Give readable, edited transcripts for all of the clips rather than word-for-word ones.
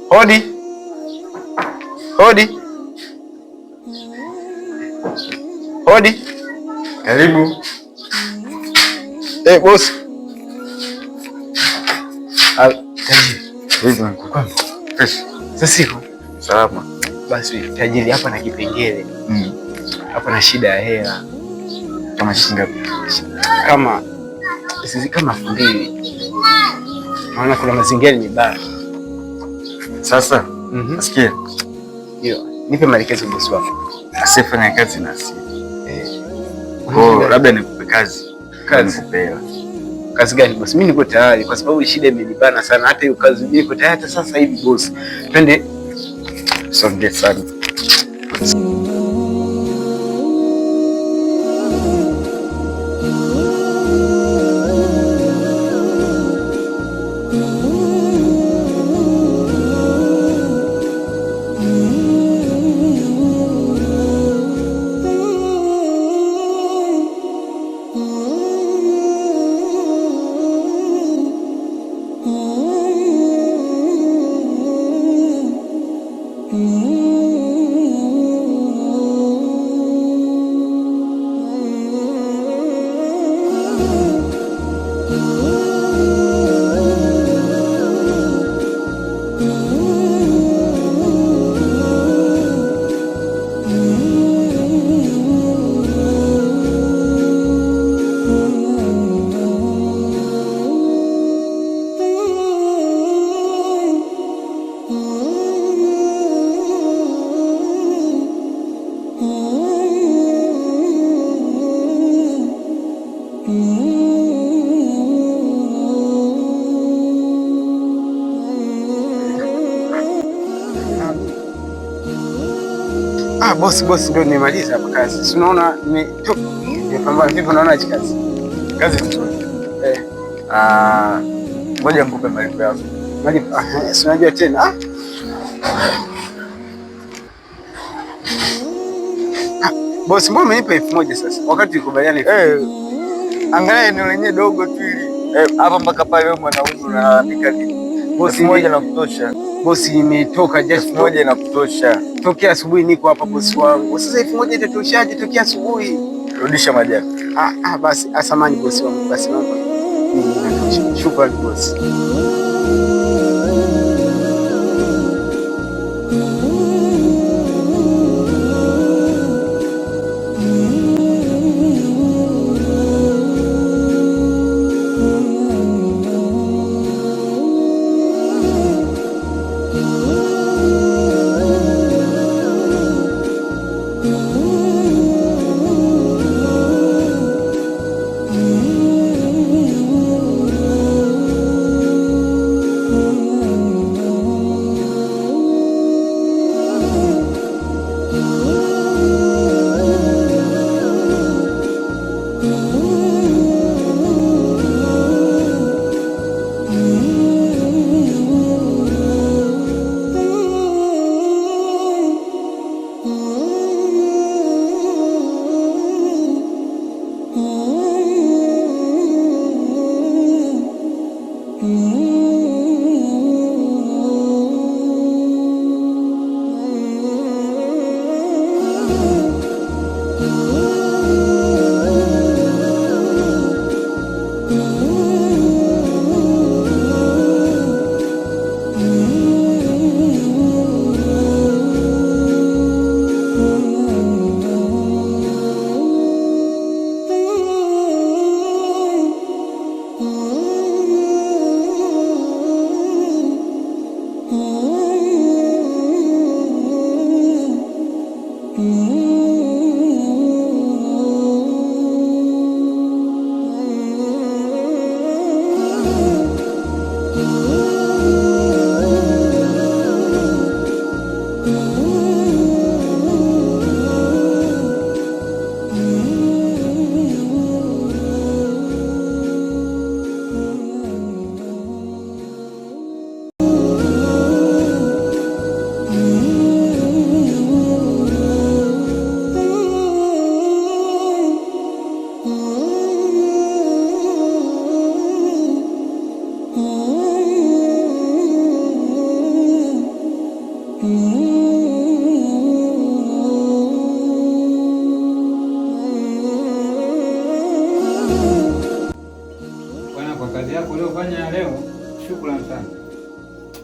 Hodi. Hodi. Hodi. Karibu. Boss. Tajiri. Sasa siku. Salama. Basi tajiri, hapa na kipengele. Hapa na shida ya hela. Kama shilingi kama 2,000. Maana kuna mazingira ni baya. Sasa, nasikia. Ndio. Nipe maelekezo boss wako. Asifanya kazi na asili. Oh, labda nikupe kazi. Nikupe hela. Kazi gani boss? Mimi niko tayari kwa sababu shida imenibana sana. Hata hiyo kazi niko tayari hata sasa hivi boss. Twende. Songe sana. Boss ndio nimemaliza hapa kazi. Si unaona nimepambana vipi, unaona hichi kazi? Kazi nzuri. Ngoja nikupe malipo yako. Malipo? Si unajua tena. Boss, mbona umenipa 1,000 sasa? Wakati tukubaliana angalia eneo lenyewe dogo tu hili. Hapa mpaka pale wewe mwanaume unalalamika nini? Boss, 1,000 inakutosha. Boss, nimetoka just 1,000 inakutosha. Tokea asubuhi niko hapa boss wangu. Sasa 1,000 itatoshaje tokea asubuhi? Rudisha majani. Basi asamani boss wangu. Basi naomba. Shukrani boss.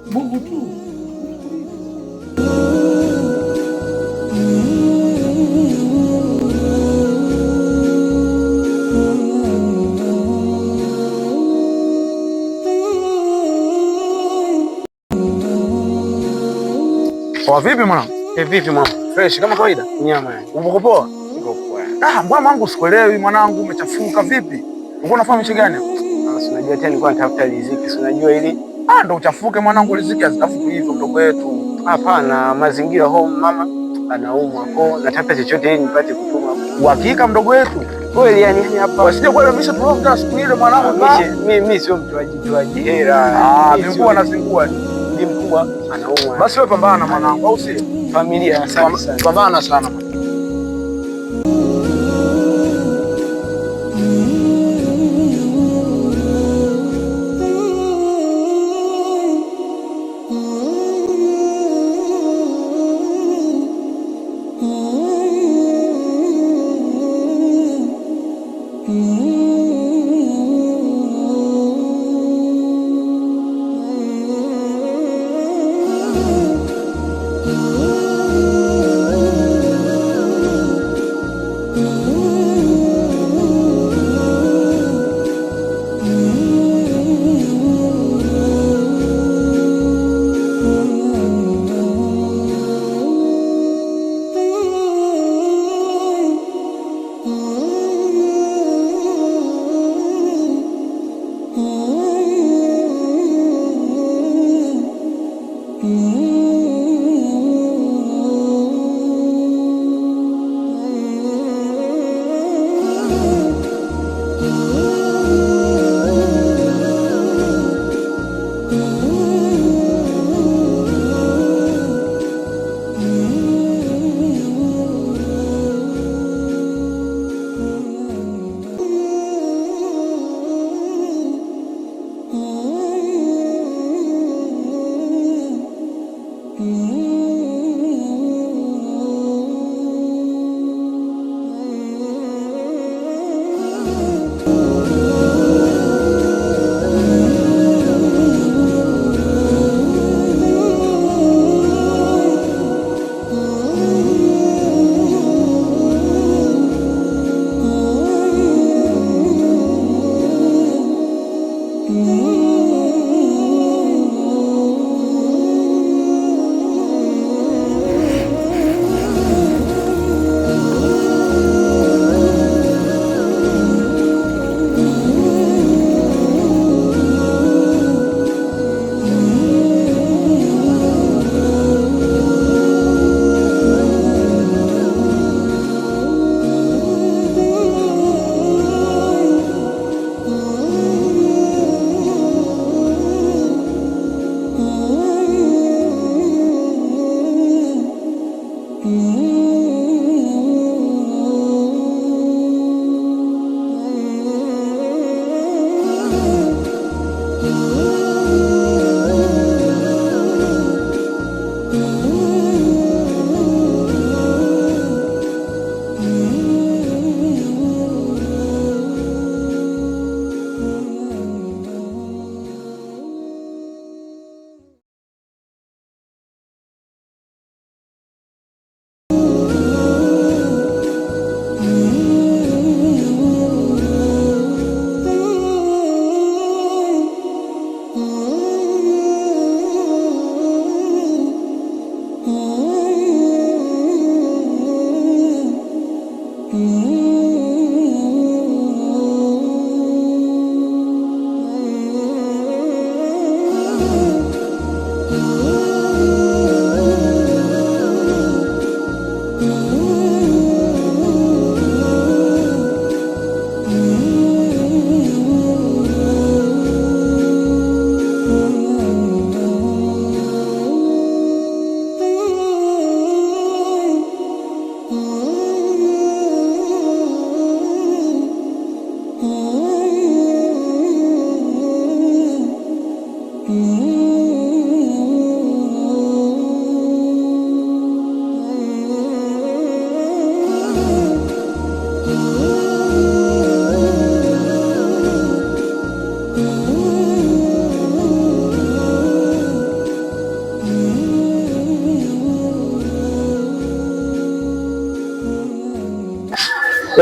Mungu tu. Kwa vipi mwanangu? Vipi mwanangu? Fresh kama kawaida. Nyama. Uko poa? Niko poa. Mbona mwanangu sikuelewi mwanangu, umechafuka vipi? Ulikuwa unafanya miche gani? Unajua tena nilikuwa natafuta riziki. Unajua ili ndo uchafuke mwanangu, riziki hazitafuti hivyo mdogo wetu. Hapana, mazingira home mama anaumwa. Kwa natafuta chochote ili nipate kutuma. Uhakika mdogo wetu? Kweli yani hapa. Wasije kwa misha tunaongea siku ile mwanangu. Mimi sio mtoaji hela. Mkubwa anazingua. Ndi mkubwa anaumwa. Basi wewe pambana mwanangu, au sio? Familia sana. Pambana sana.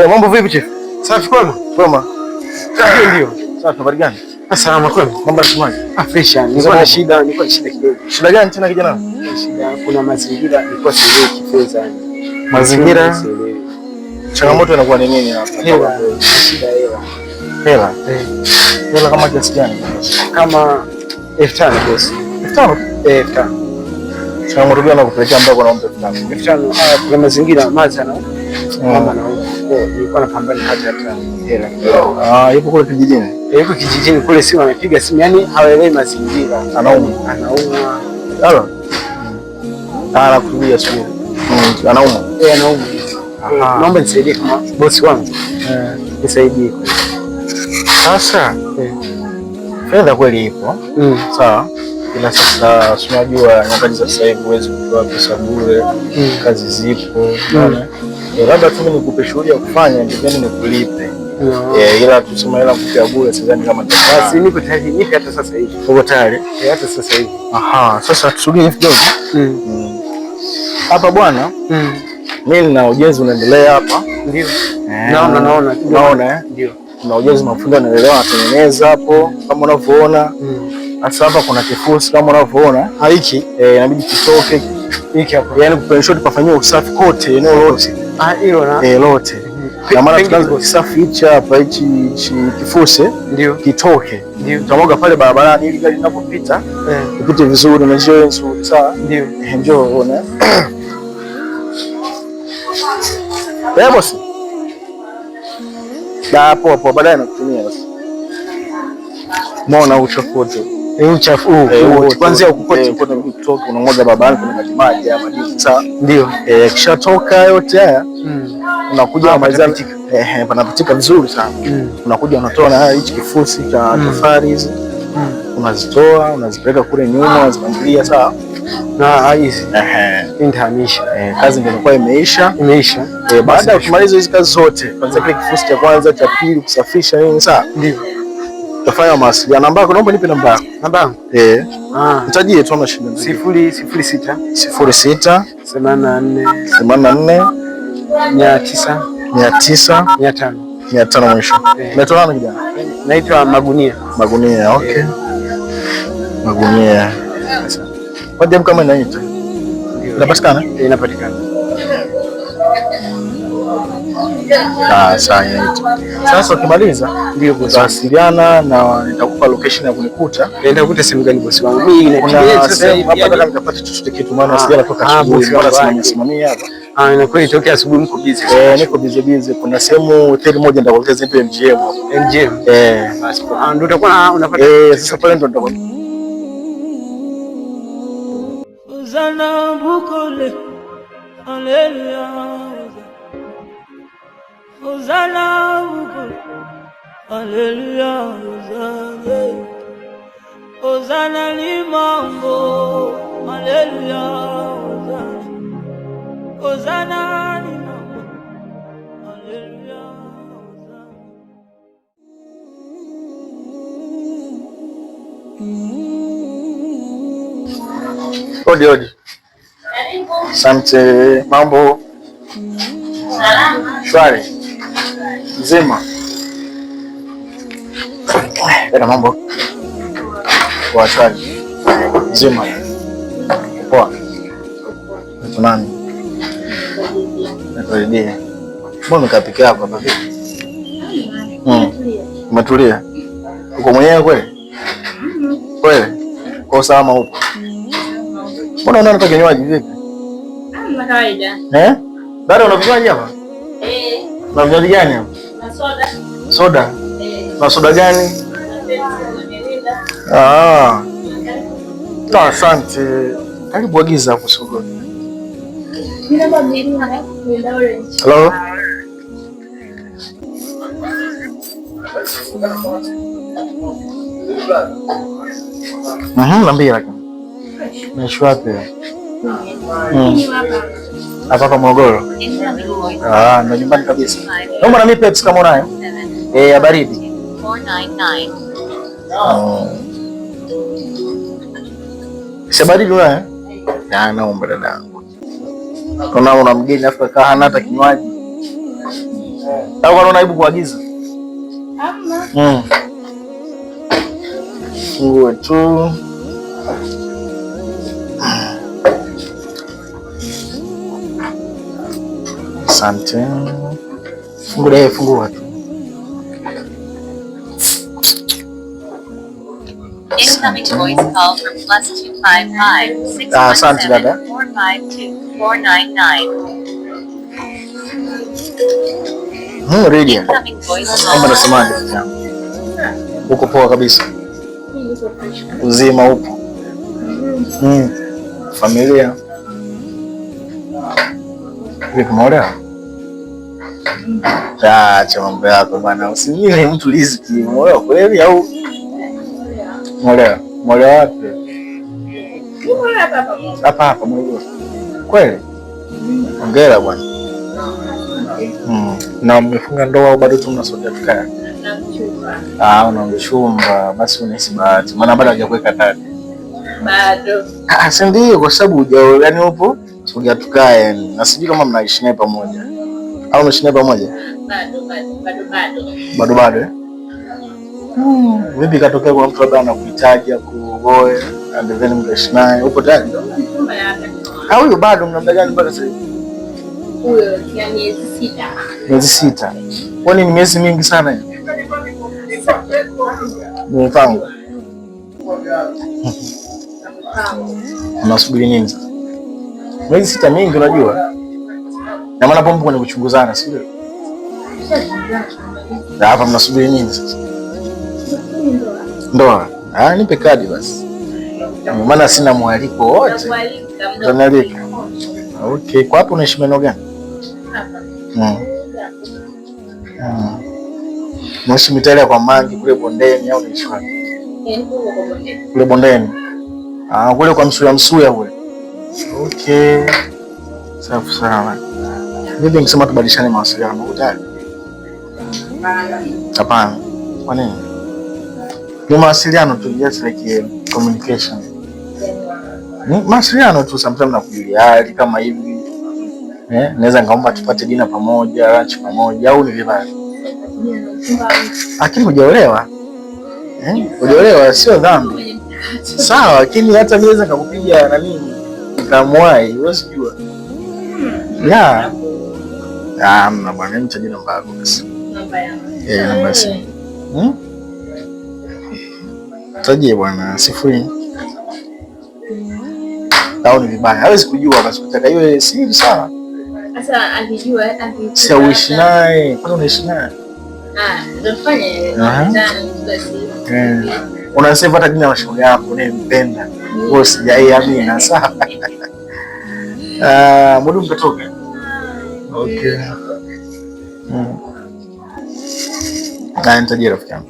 Mambo vipi chief? Safi kwema? Kwema. Ndio. Safi, habari gani? Salama kwema. Mambo yanasemaje? Fresh. Nilikuwa na shida kidogo. Shida gani tena kijana? Shida kuna mazingira nilikuwa sielewi kifedha. Mazingira? Changamoto inakuwa ni nini hapa? Hela. Shida hela. Hela? Hela kama kiasi gani? Kama 5,000 boss. 5,000? 5,000. Changamoto gani nakupelekea mpaka unaomba 5,000? 5,000. Kuna mazingira maza na mama na nilikuwa napambana hata hela. Yupo kule kijijini. Yupo kijijini kule, simu amepiga simu, yani hawaelewi mazingira. Anaumwa. Halo. Anakusudia sio. Anaumwa. Anaumwa. Naomba nisaidie kama bosi wangu. Nisaidie. Sasa fedha kweli ipo. Sawa. Ila sasa tunajua nyakati za sasa hivi huwezi kutoa pesa bure. Kazi zipo. Labda tu nikupe shughuli ya kufanya ndio nikulipe. Ila tuseme ila kutia bure sidhani kama basi niko tayari, nipe hata sasa hivi. Uko tayari? Hata sasa hivi. Sasa tusogee kidogo. Hapa bwana. Mimi na ujenzi unaendelea hapa. Ndio. Naona. Ndio. Kuna ujenzi mafundi wanaendelea wanatengeneza hapo kama unavyoona. Sasa hapa kuna kifusi kama unavyoona. Hiki inabidi kitoke. Hiki hapa. Yaani kupenshote pafanywe usafi kote eneo lote. Hilo na. Lote. Na maana tunaanza kusafi hichi hapa hichi kifusi ndio kitoke. Ndio. Tutamwaga pale barabarani ili gari linapopita ipite vizuri na njia nzuri. Sawa? Ndio. Njoo uone. Bosi. Hapo baadaye nakutumia basi. Mbona uchafu wote? Uchafu kwanza ukukote kutoka unamwaga barabarani kwenye maji ya maji. Sawa? Ndio. Kishatoka yote haya unakuja unamalizana panapitika vizuri sana. Unakuja unatoa na hichi kifusi cha tofali hizi. Unazitoa, unazipeleka kule nyuma, unazipangilia sawa? Na hizi nitahamisha. Kazi ndio inakuwa imeisha. Baada ya kumaliza hizi kazi zote, kwanza kile kifusi cha kwanza, cha pili, kusafisha nini sawa? Ndio. Tutafanya mawasiliano. Namba yako naomba nipe namba yako. Namba yangu? Nitajie tu na shida. 006 84 900 500 mwisho. Unaitwa nani kijana? Naitwa Magunia. Magunia, okay. Magunia. Wadi kama inaita. Inapatikana? Inapatikana. Sawa inaita. Sasa ukimaliza ndio tutawasiliana na nitakupa location ya kunikuta. Nenda kukuta sehemu gani bosi wangu? Mimi kuna sehemu hapa nataka nikapate chochote kitu maana sijala toka asubuhi bora simamia hapa. Inakuwa itokea asubuhi mko busy. Niko busy. Kuna sehemu hoteli moja nitakueleza ipo MGM. MGM. Basi ndio utakuwa unapata. Sasa pale ndio nitakuwa. Uzana bukole. Haleluya. Uzana bukole. Haleluya. Uzana limango. Haleluya. Uzana limango. Haleluya. Odi. Asante. Mambo? Salama. Shwari. Mzima. Kuna mambo? Kwa shwari. Mzima. Poa. Ni nani? Nakurudia. Mbona mkapike yako hapa vipi? Umetulia. Uko mwenyewe kweli? Kweli? Kwa salama upo? Mbona unataka kinywaji vipi? Kama kawaida. Dada una vinywaji hapa? Na vinywaji gani hapa? Na soda. Soda? Na soda gani? Asante. Karibu agiza hapo sokoni. Hello? Niambie lakini. Naishi wapi? Hapa Morogoro. Na nyumbani kabisa. Naomba na mimi Pepsi kama unayo. Ya baridi. 499. Si baridi unayo? Naomba dadangu. Kuna mgeni afu kaa hana hata kinywaji. Au unaona aibu kuagiza? Hamna. Fungue tu. Asante. Fungua tu. Incoming voice call from +255 617 452 499. Ready. Incoming voice Kama nasemaje? Uko poa kabisa. Uzima upo. Familia. Vipi mora? Acha mambo yako bwana. Usinyime mtu riziki. Mora kweli au? Mora wapi? Hapa Morogoro. Kweli? Hongera bwana. Na mmefunga ndoa au bado tu mnasogea tukae? Una mchumba, basi unahisi bahati. Maana bado hajakuweka kadi. Bado. Si ndio, kwa sababu yaani upo sogea tukae yani. Na sijui kama mnaishi naye pamoja. Au mnaishi naye pamoja? Bado. Vipi katokea kwa mtu labda anakuhitaji akuoe, and then mnaishi naye, upo tayari? Au huyo bado mna muda gani mpaka sasa hivi? Huyo ya miezi 6. Miezi 6. Kwani ni miezi mingi sana hiyo? Ni mpango. Unasubiri nini sasa? Miezi 6 mingi unajua? Na maana pombe kwenye kuchunguzana, si ndio? Na hapa mnasubiri nini sasa? Ndoa. Nipe kadi basi. Maana sina mwaliko wote. Tunalika. Okay, kwa hapo unaishi maeneo gani? Hapa. Unaishi mitaa kwa Mangi kule bondeni au unaishi wapi? Kule bondeni. Kule kwa Msuya kule. Okay. Safi sana. Vipi nikisema tubadilishane mawasiliano utaki? Hapana. Kwa nini? Ni mawasiliano tu, just like communication. Ni mawasiliano tu, sometimes nakujulia hali kama hivi. Naweza ngaomba tupate dinner pamoja, lunch pamoja au ni vibaya. Lakini hujaolewa. Hujaolewa sio dhambi. Sawa, lakini hata niweza kukupigia na nini? Nikamwai, wewe sijua. Mna bwana, nitaje namba yako basi. Namba yangu. Namba yangu. Taje bwana 0. Au ni vibaya. Hawezi kujua basi kutaka iwe siri sawa. Sasa alijua si uishi naye. Kwani unaishi naye? Ndio fanye. Unasema hata jina la shule yako unayempenda. Wewe sijaiamini sawa. Mudu mtatoka. Okay. Nitajia rafiki yangu.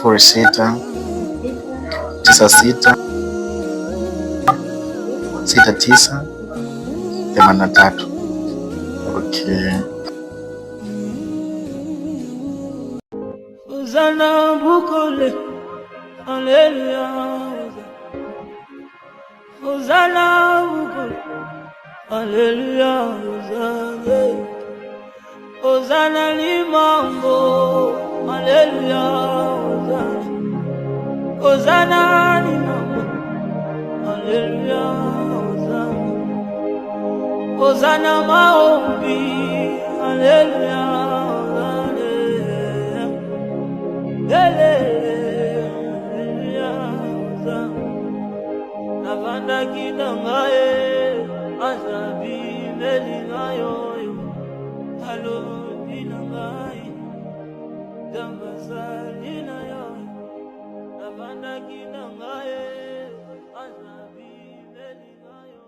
06 96 69 83. Okay. Uzana bukole, haleluya. Uzana bukole, haleluya. Uzana limambo, haleluya. Uzana limambo, haleluya. Uzana maombi, haleluya. Navanda kinangae azabi melinayo halo dinangai dambazalina yo navanda kinangae azabi melinayo.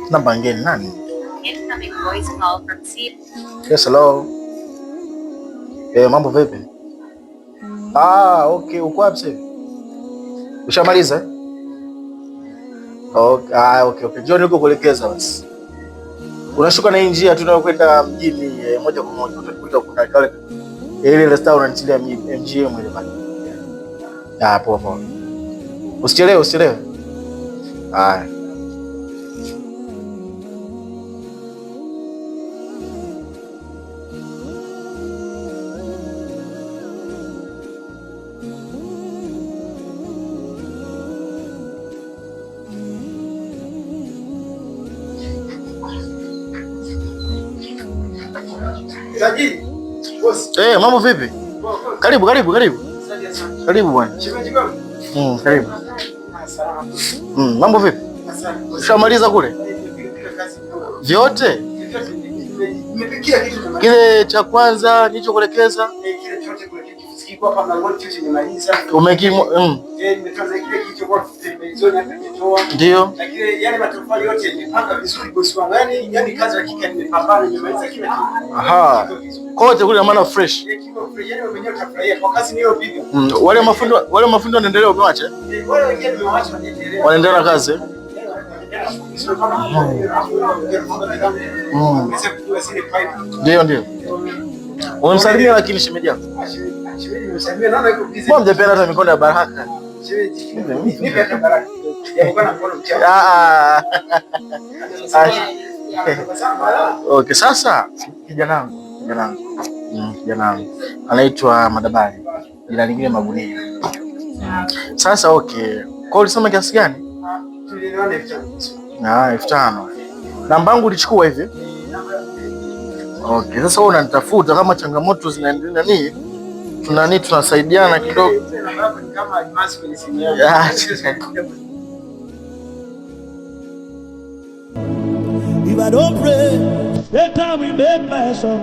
Namba ngeni nani? Yes, hello. Mambo vipi? Okay, uko wapi sasa? Ushamaliza? Okay. Njoo niko kuelekeza basi. Unashuka na njia tunayokwenda mjini moja kwa moja, utakuta kuna kale ile restaurant ile ya MGM ile pale. Poa. Usichelewe. Haya. Mambo vipi? Karibu. Karibu bwana. Karibu. Mambo vipi? Ushamaliza kule? Vyote? Kile cha kwanza nilichokuelekeza? Kile chote kule kiko hapa mlangoni chote nimemaliza. Ndio. Lakini yale matofali yote nimepanga vizuri bosi wangu. Yaani kazi hakika nimepambana nimemaliza kila kitu. Kote kule maana fresh. Yaani mwenyewe utafurahia kwa kazi niyo piga. Wale mafundo wanaendelea umewacha? Wale wengine nimewacha wanaendelea. Wanaendelea na kazi. Ndio. Unamsalimia lakini shemeji yako. Mbona mjapenda hata mikono ya baraka? Nipe hata baraka. Okay, sasa kijana wangu anaitwa Madabari, jina lingine Magunia. Sasa okay, kwa ulisema kiasi gani? Tuliona 5,000. Namba yangu ulichukua hivi? Okay, sasa wewe unanitafuta kama changamoto zinaendelea tunasaidiana kidogo. Kama advance kwenye simu yangu. If I don't pray, that time we make myself.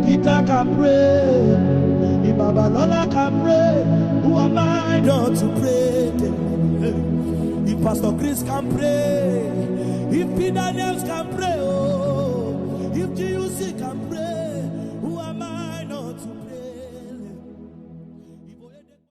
Peter can pray, if Babalola can pray, who am I not to pray? If Pastor Chris can pray, if Peter Daniels can pray,